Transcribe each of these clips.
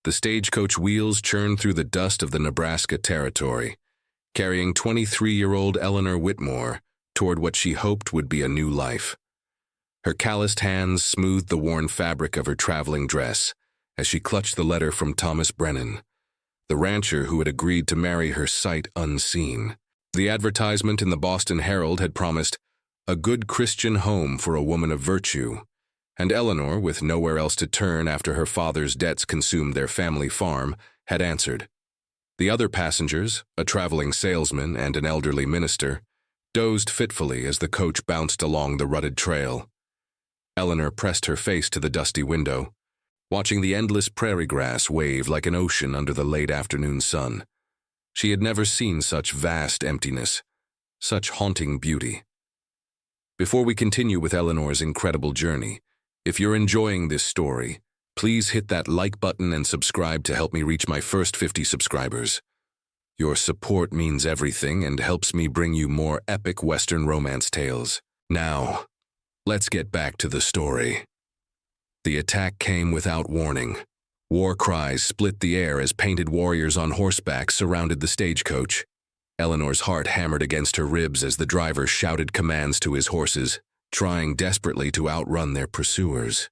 The stagecoach wheels churned through the dust of the Nebraska territory, carrying 23-year-old Eleanor Whitmore toward what she hoped would be a new life. Her calloused hands smoothed the worn fabric of her traveling dress as she clutched the letter from Thomas Brennan, the rancher who had agreed to marry her sight unseen. The advertisement in the Boston Herald had promised a good Christian home for a woman of virtue, and Eleanor, with nowhere else to turn after her father's debts consumed their family farm, had answered. The other passengers, a traveling salesman and an elderly minister, dozed fitfully as the coach bounced along the rutted trail. Eleanor pressed her face to the dusty window, watching the endless prairie grass wave like an ocean under the late afternoon sun. She had never seen such vast emptiness, such haunting beauty. Before we continue with Eleanor's incredible journey, if you're enjoying this story, please hit that like button and subscribe to help me reach my first 50 subscribers. Your support means everything and helps me bring you more epic Western romance tales. Now, let's get back to the story. The attack came without warning. War cries split the air as painted warriors on horseback surrounded the stagecoach. Eleanor's heart hammered against her ribs as the driver shouted commands to his horses, trying desperately to outrun their pursuers.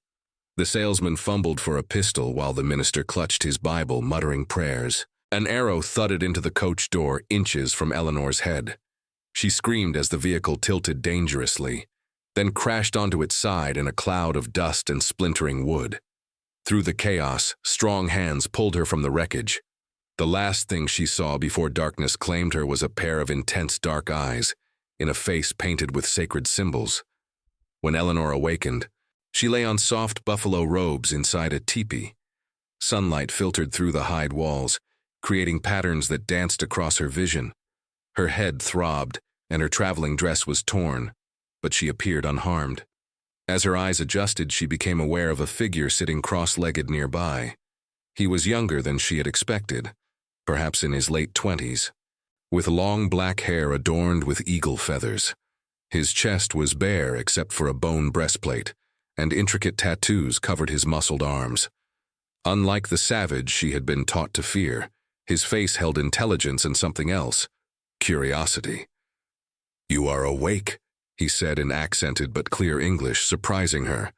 The salesman fumbled for a pistol while the minister clutched his Bible, muttering prayers. An arrow thudded into the coach door inches from Eleanor's head. She screamed as the vehicle tilted dangerously, then crashed onto its side in a cloud of dust and splintering wood. Through the chaos, strong hands pulled her from the wreckage. The last thing she saw before darkness claimed her was a pair of intense dark eyes in a face painted with sacred symbols. When Eleanor awakened, she lay on soft buffalo robes inside a teepee. Sunlight filtered through the hide walls, creating patterns that danced across her vision. Her head throbbed, and her traveling dress was torn, but she appeared unharmed. As her eyes adjusted, she became aware of a figure sitting cross-legged nearby. He was younger than she had expected, perhaps in his late 20s, with long black hair adorned with eagle feathers. His chest was bare except for a bone breastplate, and intricate tattoos covered his muscled arms. Unlike the savage she had been taught to fear, his face held intelligence and something else, curiosity. "You are awake," he said in accented but clear English, surprising her.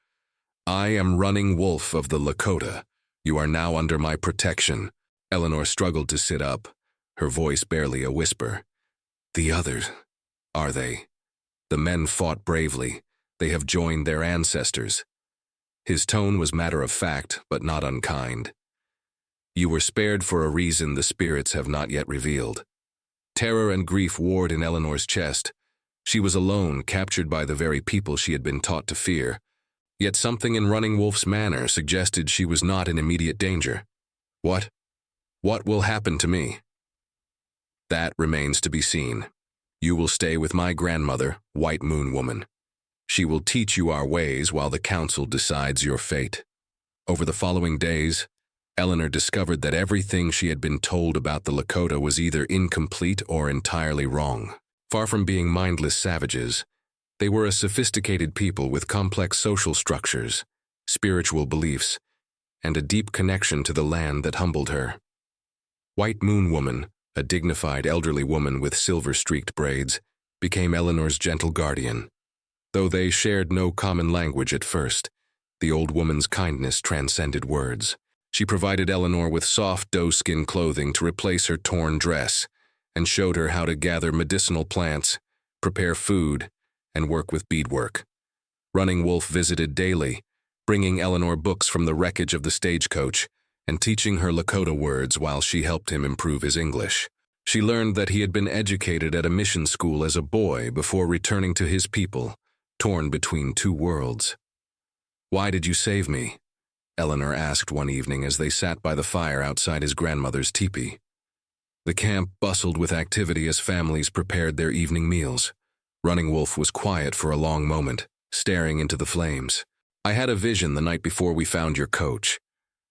"I am Running Wolf of the Lakota. You are now under my protection." Eleanor struggled to sit up, her voice barely a whisper. "The others, are they?" The men fought bravely. They have joined their ancestors. His tone was matter-of-fact, but not unkind. "You were spared for a reason the spirits have not yet revealed." Terror and grief warred in Eleanor's chest. She was alone, captured by the very people she had been taught to fear. Yet something in Running Wolf's manner suggested she was not in immediate danger. What will happen to me?" "That remains to be seen. You will stay with my grandmother, White Moon Woman. She will teach you our ways while the council decides your fate." Over the following days, Eleanor discovered that everything she had been told about the Lakota was either incomplete or entirely wrong. Far from being mindless savages, they were a sophisticated people with complex social structures, spiritual beliefs, and a deep connection to the land that humbled her. White Moon Woman, a dignified elderly woman with silver-streaked braids, became Eleanor's gentle guardian. Though they shared no common language at first, the old woman's kindness transcended words. She provided Eleanor with soft doe-skin clothing to replace her torn dress, and showed her how to gather medicinal plants, prepare food, and work with beadwork. Running Wolf visited daily, bringing Eleanor books from the wreckage of the stagecoach and teaching her Lakota words while she helped him improve his English. She learned that he had been educated at a mission school as a boy before returning to his people, torn between two worlds. "Why did you save me?" Eleanor asked one evening as they sat by the fire outside his grandmother's teepee. The camp bustled with activity as families prepared their evening meals. Running Wolf was quiet for a long moment, staring into the flames. "I had a vision the night before we found your coach.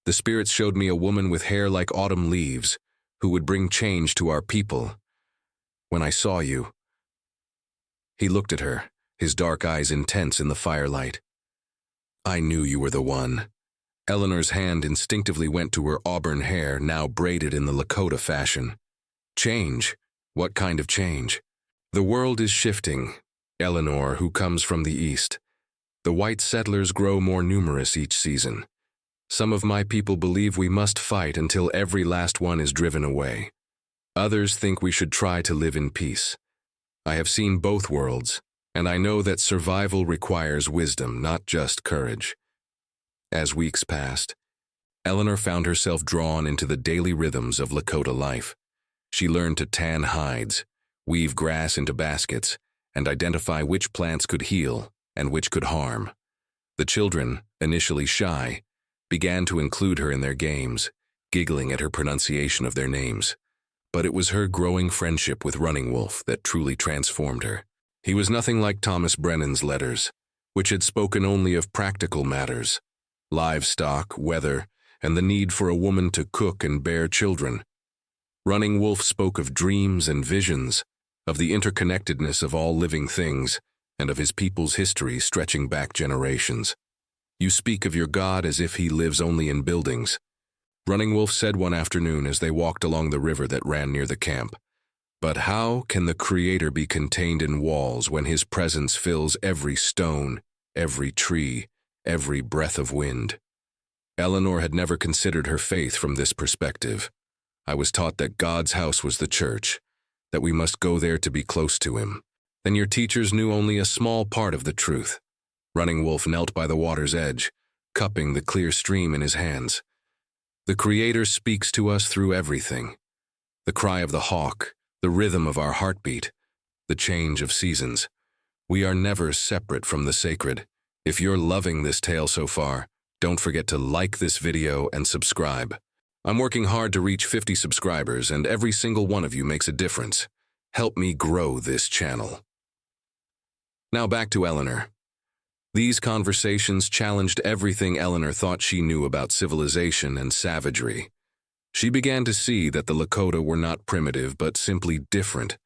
The spirits showed me a woman with hair like autumn leaves, who would bring change to our people. When I saw you..." He looked at her, his dark eyes intense in the firelight. "I knew you were the one." Eleanor's hand instinctively went to her auburn hair, now braided in the Lakota fashion. Change? What kind of change? The world is shifting. Eleanor, who comes from the east. The white settlers grow more numerous each season. Some of my people believe we must fight until every last one is driven away. Others think we should try to live in peace. I have seen both worlds, and I know that survival requires wisdom, not just courage. As weeks passed, Eleanor found herself drawn into the daily rhythms of Lakota life. She learned to tan hides, weave grass into baskets, and identify which plants could heal and which could harm. The children, initially shy, began to include her in their games, giggling at her pronunciation of their names. But it was her growing friendship with Running Wolf that truly transformed her. He was nothing like Thomas Brennan's letters, which had spoken only of practical matters, livestock, weather, and the need for a woman to cook and bear children. Running Wolf spoke of dreams and visions, of the interconnectedness of all living things, and of his people's history stretching back generations. You speak of your God as if he lives only in buildings, Running Wolf said one afternoon as they walked along the river that ran near the camp. But how can the Creator be contained in walls when his presence fills every stone, every tree, every breath of wind? Eleanor had never considered her faith from this perspective. I was taught that God's house was the church, that we must go there to be close to him. Then your teachers knew only a small part of the truth. Running Wolf knelt by the water's edge, cupping the clear stream in his hands. The Creator speaks to us through everything. The cry of the hawk, the rhythm of our heartbeat, the change of seasons. We are never separate from the sacred. If you're loving this tale so far, don't forget to like this video and subscribe. I'm working hard to reach 50 subscribers, and every single one of you makes a difference. Help me grow this channel. Now back to Eleanor. These conversations challenged everything Eleanor thought she knew about civilization and savagery. She began to see that the Lakota were not primitive but simply different,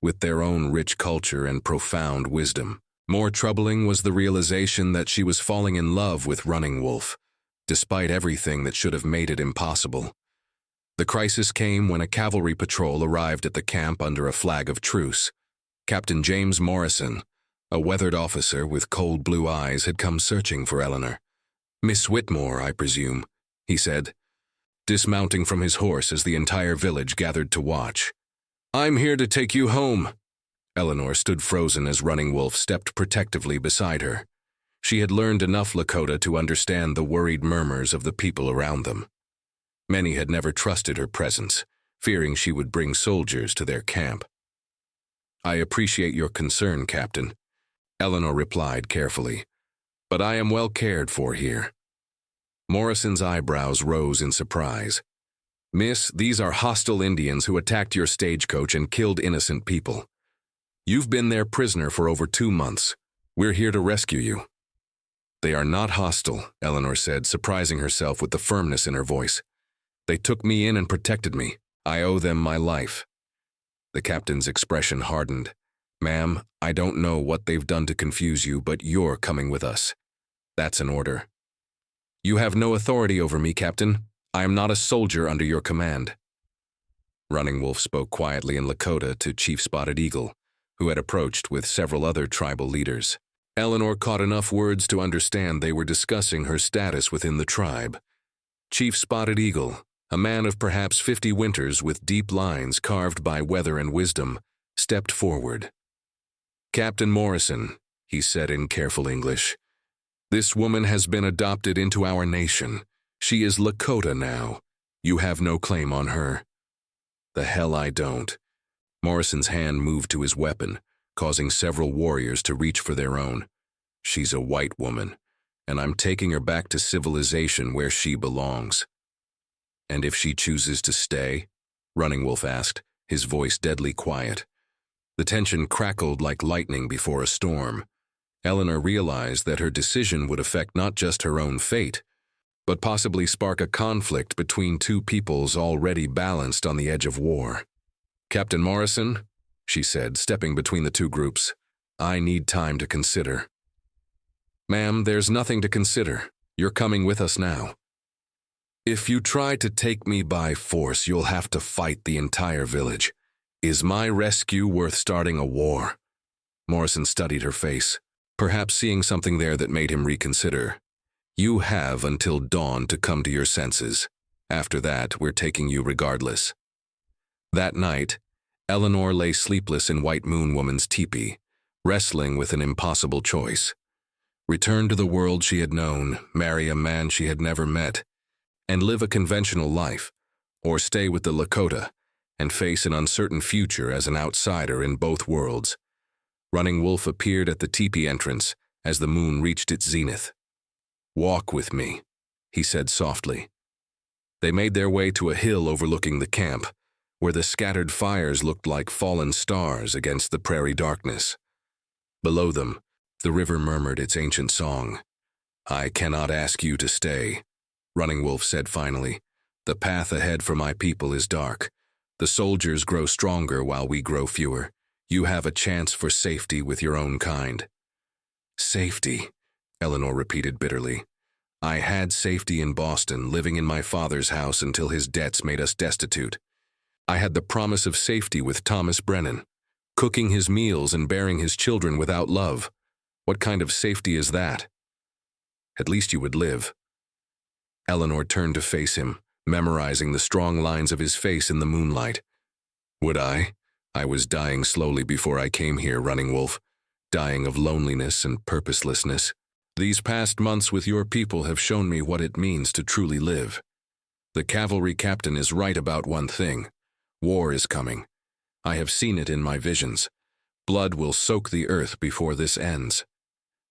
with their own rich culture and profound wisdom. More troubling was the realization that she was falling in love with Running Wolf, despite everything that should have made it impossible. The crisis came when a cavalry patrol arrived at the camp under a flag of truce. Captain James Morrison, a weathered officer with cold blue eyes, had come searching for Eleanor. "Miss Whitmore, I presume," he said, dismounting from his horse as the entire village gathered to watch. "I'm here to take you home." Eleanor stood frozen as Running Wolf stepped protectively beside her. She had learned enough Lakota to understand the worried murmurs of the people around them. Many had never trusted her presence, fearing she would bring soldiers to their camp. "I appreciate your concern, Captain," Eleanor replied carefully, "but I am well cared for here." Morrison's eyebrows rose in surprise. "Miss, these are hostile Indians who attacked your stagecoach and killed innocent people. You've been their prisoner for over 2 months. We're here to rescue you." "They are not hostile," Eleanor said, surprising herself with the firmness in her voice. "They took me in and protected me. I owe them my life." The captain's expression hardened. "Ma'am, I don't know what they've done to confuse you, but you're coming with us. That's an order." "You have no authority over me, Captain. I am not a soldier under your command." Running Wolf spoke quietly in Lakota to Chief Spotted Eagle, who had approached with several other tribal leaders. Eleanor caught enough words to understand they were discussing her status within the tribe. Chief Spotted Eagle, a man of perhaps 50 winters with deep lines carved by weather and wisdom, stepped forward. "Captain Morrison," he said in careful English, "this woman has been adopted into our nation. She is Lakota now. You have no claim on her." "The hell I don't." Morrison's hand moved to his weapon, causing several warriors to reach for their own. "She's a white woman, and I'm taking her back to civilization where she belongs." "And if she chooses to stay?" Running Wolf asked, his voice deadly quiet. The tension crackled like lightning before a storm. Eleanor realized that her decision would affect not just her own fate, but possibly spark a conflict between two peoples already balanced on the edge of war. "Captain Morrison," she said, stepping between the two groups, "I need time to consider." "Ma'am, there's nothing to consider. You're coming with us now. If you try to take me by force, you'll have to fight the entire village. Is my rescue worth starting a war? Morrison studied her face, perhaps seeing something there that made him reconsider. You have until dawn to come to your senses. After that, we're taking you regardless. That night, Eleanor lay sleepless in White Moon Woman's teepee, wrestling with an impossible choice. Return to the world she had known, marry a man she had never met, and live a conventional life, or stay with the Lakota and face an uncertain future as an outsider in both worlds. Running Wolf appeared at the teepee entrance as the moon reached its zenith. "Walk with me," he said softly. They made their way to a hill overlooking the camp, where the scattered fires looked like fallen stars against the prairie darkness. Below them, the river murmured its ancient song. "I cannot ask you to stay," Running Wolf said finally. "The path ahead for my people is dark. The soldiers grow stronger while we grow fewer. You have a chance for safety with your own kind." "Safety," Eleanor repeated bitterly. "I had safety in Boston, living in my father's house until his debts made us destitute. I had the promise of safety with Thomas Brennan, cooking his meals and bearing his children without love. What kind of safety is that? At least you would live." Eleanor turned to face him, memorizing the strong lines of his face in the moonlight. "Would I? I was dying slowly before I came here, Running Wolf, dying of loneliness and purposelessness. These past months with your people have shown me what it means to truly live. The cavalry captain is right about one thing. War is coming. I have seen it in my visions. Blood will soak the earth before this ends.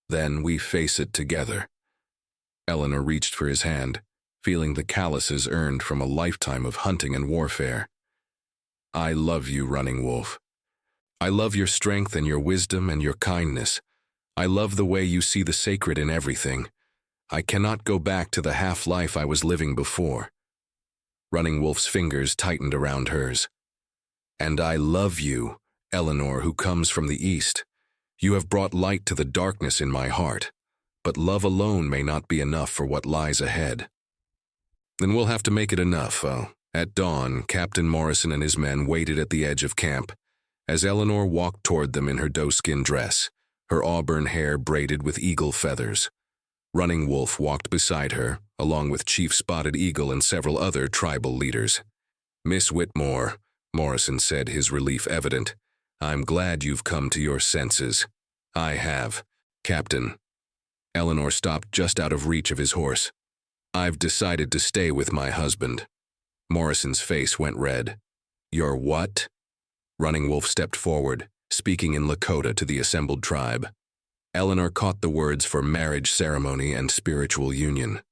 Then we face it together." Eleanor reached for his hand, feeling the calluses earned from a lifetime of hunting and warfare. "I love you, Running Wolf. I love your strength and your wisdom and your kindness. I love the way you see the sacred in everything. I cannot go back to the half-life I was living before." Running Wolf's fingers tightened around hers. "And I love you, Eleanor, who comes from the east. You have brought light to the darkness in my heart, but love alone may not be enough for what lies ahead." "Then we'll have to make it enough." At dawn, Captain Morrison and his men waited at the edge of camp, as Eleanor walked toward them in her doeskin dress, her auburn hair braided with eagle feathers. Running Wolf walked beside her, along with Chief Spotted Eagle and several other tribal leaders. "Miss Whitmore," Morrison said, his relief evident, "I'm glad you've come to your senses." "I have, Captain." Eleanor stopped just out of reach of his horse. "I've decided to stay with my husband." Morrison's face went red. "Your what?" Running Wolf stepped forward, speaking in Lakota to the assembled tribe. Eleanor caught the words for marriage ceremony and spiritual union.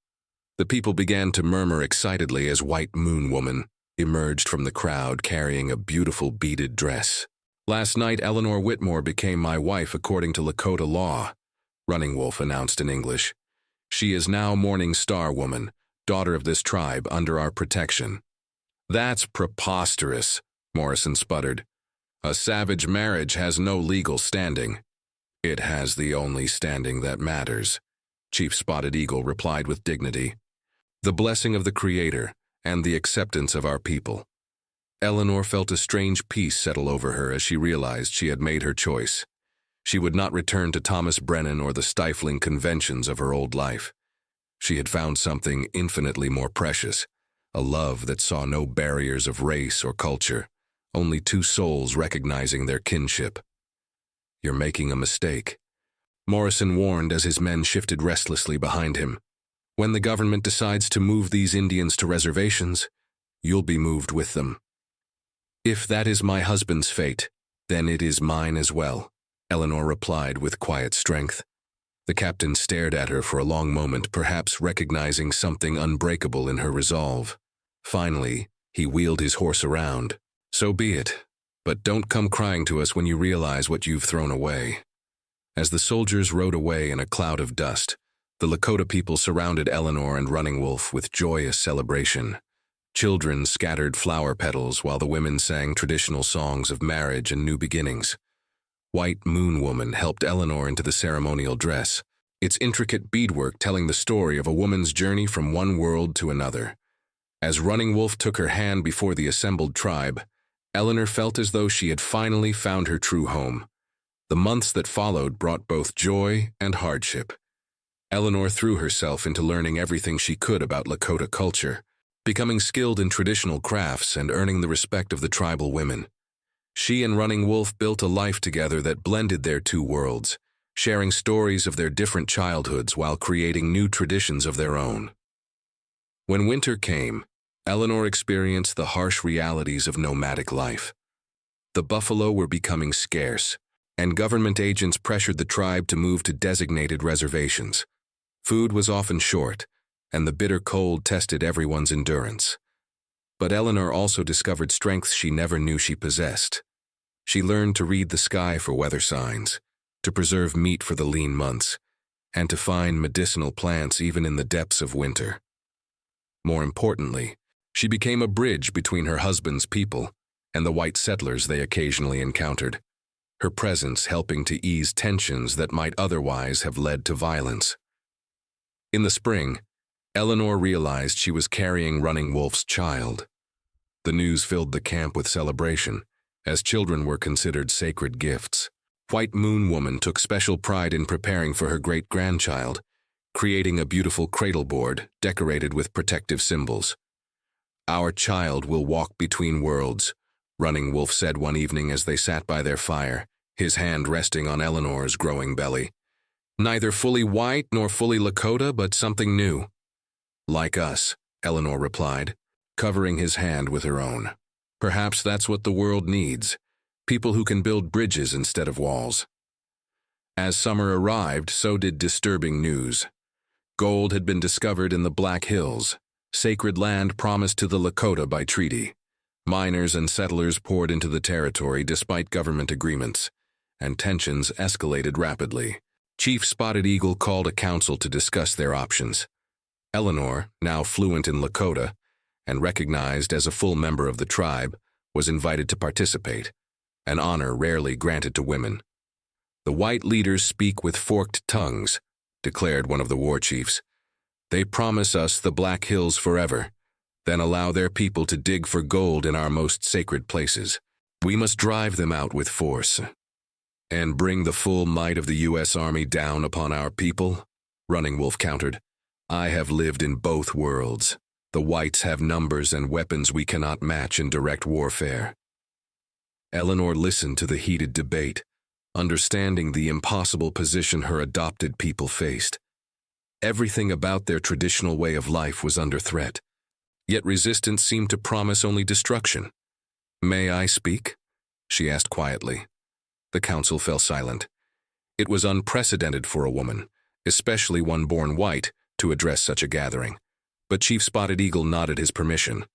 The people began to murmur excitedly as White Moon Woman emerged from the crowd carrying a beautiful beaded dress. "Last night, Eleanor Whitmore became my wife according to Lakota law," Running Wolf announced in English. "She is now Morning Star Woman, daughter of this tribe, under our protection." "That's preposterous," Morrison sputtered. "A savage marriage has no legal standing." "It has the only standing that matters," Chief Spotted Eagle replied with dignity. "The blessing of the Creator and the acceptance of our people." Eleanor felt a strange peace settle over her as she realized she had made her choice. She would not return to Thomas Brennan or the stifling conventions of her old life. She had found something infinitely more precious, a love that saw no barriers of race or culture, only two souls recognizing their kinship. "You're making a mistake," Morrison warned as his men shifted restlessly behind him. "When the government decides to move these Indians to reservations, you'll be moved with them." "If that is my husband's fate, then it is mine as well," Eleanor replied with quiet strength. The captain stared at her for a long moment, perhaps recognizing something unbreakable in her resolve. Finally, he wheeled his horse around. "So be it, but don't come crying to us when you realize what you've thrown away." As the soldiers rode away in a cloud of dust, the Lakota people surrounded Eleanor and Running Wolf with joyous celebration. Children scattered flower petals while the women sang traditional songs of marriage and new beginnings. White Moon Woman helped Eleanor into the ceremonial dress, its intricate beadwork telling the story of a woman's journey from one world to another. As Running Wolf took her hand before the assembled tribe, Eleanor felt as though she had finally found her true home. The months that followed brought both joy and hardship. Eleanor threw herself into learning everything she could about Lakota culture, becoming skilled in traditional crafts and earning the respect of the tribal women. She and Running Wolf built a life together that blended their two worlds, sharing stories of their different childhoods while creating new traditions of their own. When winter came, Eleanor experienced the harsh realities of nomadic life. The buffalo were becoming scarce, and government agents pressured the tribe to move to designated reservations. Food was often short, and the bitter cold tested everyone's endurance. But Eleanor also discovered strengths she never knew she possessed. She learned to read the sky for weather signs, to preserve meat for the lean months, and to find medicinal plants even in the depths of winter. More importantly, she became a bridge between her husband's people and the white settlers they occasionally encountered, her presence helping to ease tensions that might otherwise have led to violence. In the spring, Eleanor realized she was carrying Running Wolf's child. The news filled the camp with celebration, as children were considered sacred gifts. White Moon Woman took special pride in preparing for her great-grandchild, creating a beautiful cradle board decorated with protective symbols. "Our child will walk between worlds," Running Wolf said one evening as they sat by their fire, his hand resting on Eleanor's growing belly. "Neither fully white nor fully Lakota, but something new." "Like us," Eleanor replied, covering his hand with her own. "Perhaps that's what the world needs, people who can build bridges instead of walls." As summer arrived, so did disturbing news. Gold had been discovered in the Black Hills, sacred land promised to the Lakota by treaty. Miners and settlers poured into the territory despite government agreements, and tensions escalated rapidly. Chief Spotted Eagle called a council to discuss their options. Eleanor, now fluent in Lakota and recognized as a full member of the tribe, was invited to participate, an honor rarely granted to women. "The white leaders speak with forked tongues," declared one of the war chiefs. "They promise us the Black Hills forever, then allow their people to dig for gold in our most sacred places. We must drive them out with force and bring the full might of the U.S. Army down upon our people," Running Wolf countered. "I have lived in both worlds. The whites have numbers and weapons we cannot match in direct warfare." Eleanor listened to the heated debate, understanding the impossible position her adopted people faced. Everything about their traditional way of life was under threat, yet resistance seemed to promise only destruction. "May I speak?" she asked quietly. The council fell silent. It was unprecedented for a woman, especially one born white, to address such a gathering, but Chief Spotted Eagle nodded his permission.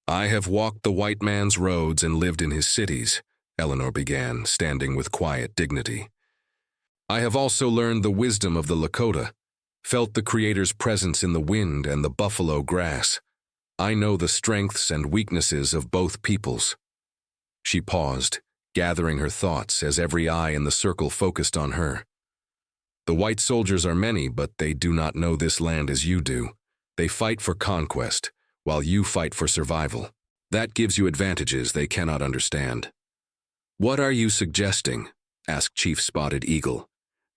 "I have walked the white man's roads and lived in his cities," Eleanor began, standing with quiet dignity. "I have also learned the wisdom of the Lakota, felt the Creator's presence in the wind and the buffalo grass. I know the strengths and weaknesses of both peoples." She paused, gathering her thoughts as every eye in the circle focused on her. "The white soldiers are many, but they do not know this land as you do. They fight for conquest, while you fight for survival. That gives you advantages they cannot understand." "What are you suggesting?" asked Chief Spotted Eagle.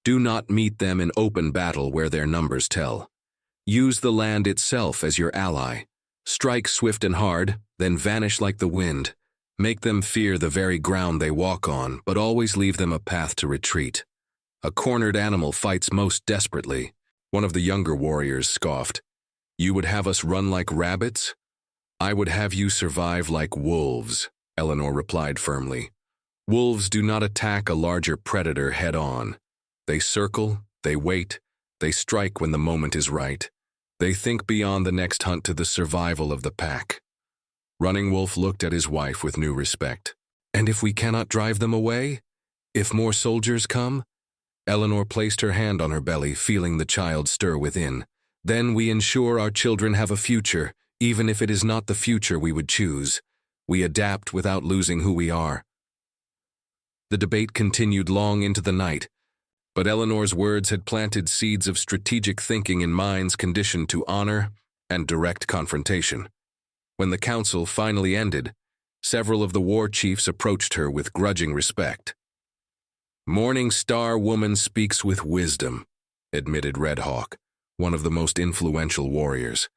"Do not meet them in open battle where their numbers tell. Use the land itself as your ally. Strike swift and hard, then vanish like the wind. Make them fear the very ground they walk on, but always leave them a path to retreat. A cornered animal fights most desperately." One of the younger warriors scoffed. "You would have us run like rabbits?" "I would have you survive like wolves," Eleanor replied firmly. "Wolves do not attack a larger predator head-on. They circle, they wait, they strike when the moment is right. They think beyond the next hunt to the survival of the pack." Running Wolf looked at his wife with new respect. "And if we cannot drive them away? If more soldiers come?" Eleanor placed her hand on her belly, feeling the child stir within. "Then we ensure our children have a future, even if it is not the future we would choose. We adapt without losing who we are." The debate continued long into the night, but Eleanor's words had planted seeds of strategic thinking in minds conditioned to honor and direct confrontation. When the council finally ended, several of the war chiefs approached her with grudging respect. "Morning Star Woman speaks with wisdom," admitted Red Hawk, one of the most influential warriors.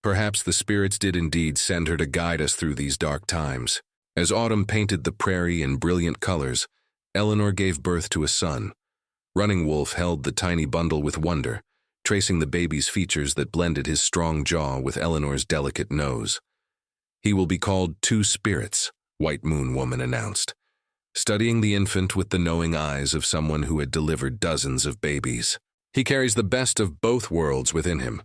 "Perhaps the spirits did indeed send her to guide us through these dark times." As autumn painted the prairie in brilliant colors, Eleanor gave birth to a son. Running Wolf held the tiny bundle with wonder, tracing the baby's features that blended his strong jaw with Eleanor's delicate nose. "He will be called Two Spirits," White Moon Woman announced, studying the infant with the knowing eyes of someone who had delivered dozens of babies. "He carries the best of both worlds within him."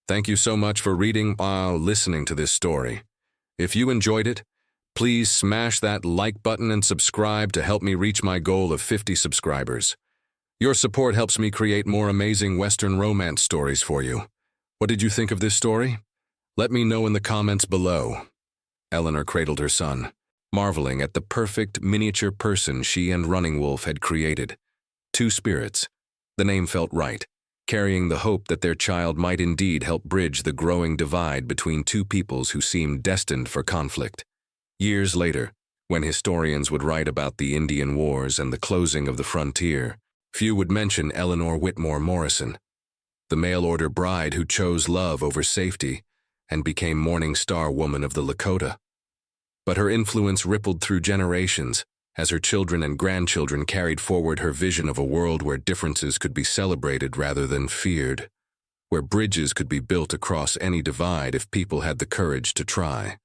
Thank you so much for reading while listening to this story. If you enjoyed it, please smash that like button and subscribe to help me reach my goal of 50 subscribers. Your support helps me create more amazing Western romance stories for you. What did you think of this story? Let me know in the comments below. Eleanor cradled her son, marveling at the perfect miniature person she and Running Wolf had created. Two spirits. The name felt right, carrying the hope that their child might indeed help bridge the growing divide between two peoples who seemed destined for conflict. Years later, when historians would write about the Indian Wars and the closing of the frontier, few would mention Eleanor Whitmore Morrison, the mail-order bride who chose love over safety and became Morning Star Woman of the Lakota. But her influence rippled through generations as her children and grandchildren carried forward her vision of a world where differences could be celebrated rather than feared, where bridges could be built across any divide if people had the courage to try.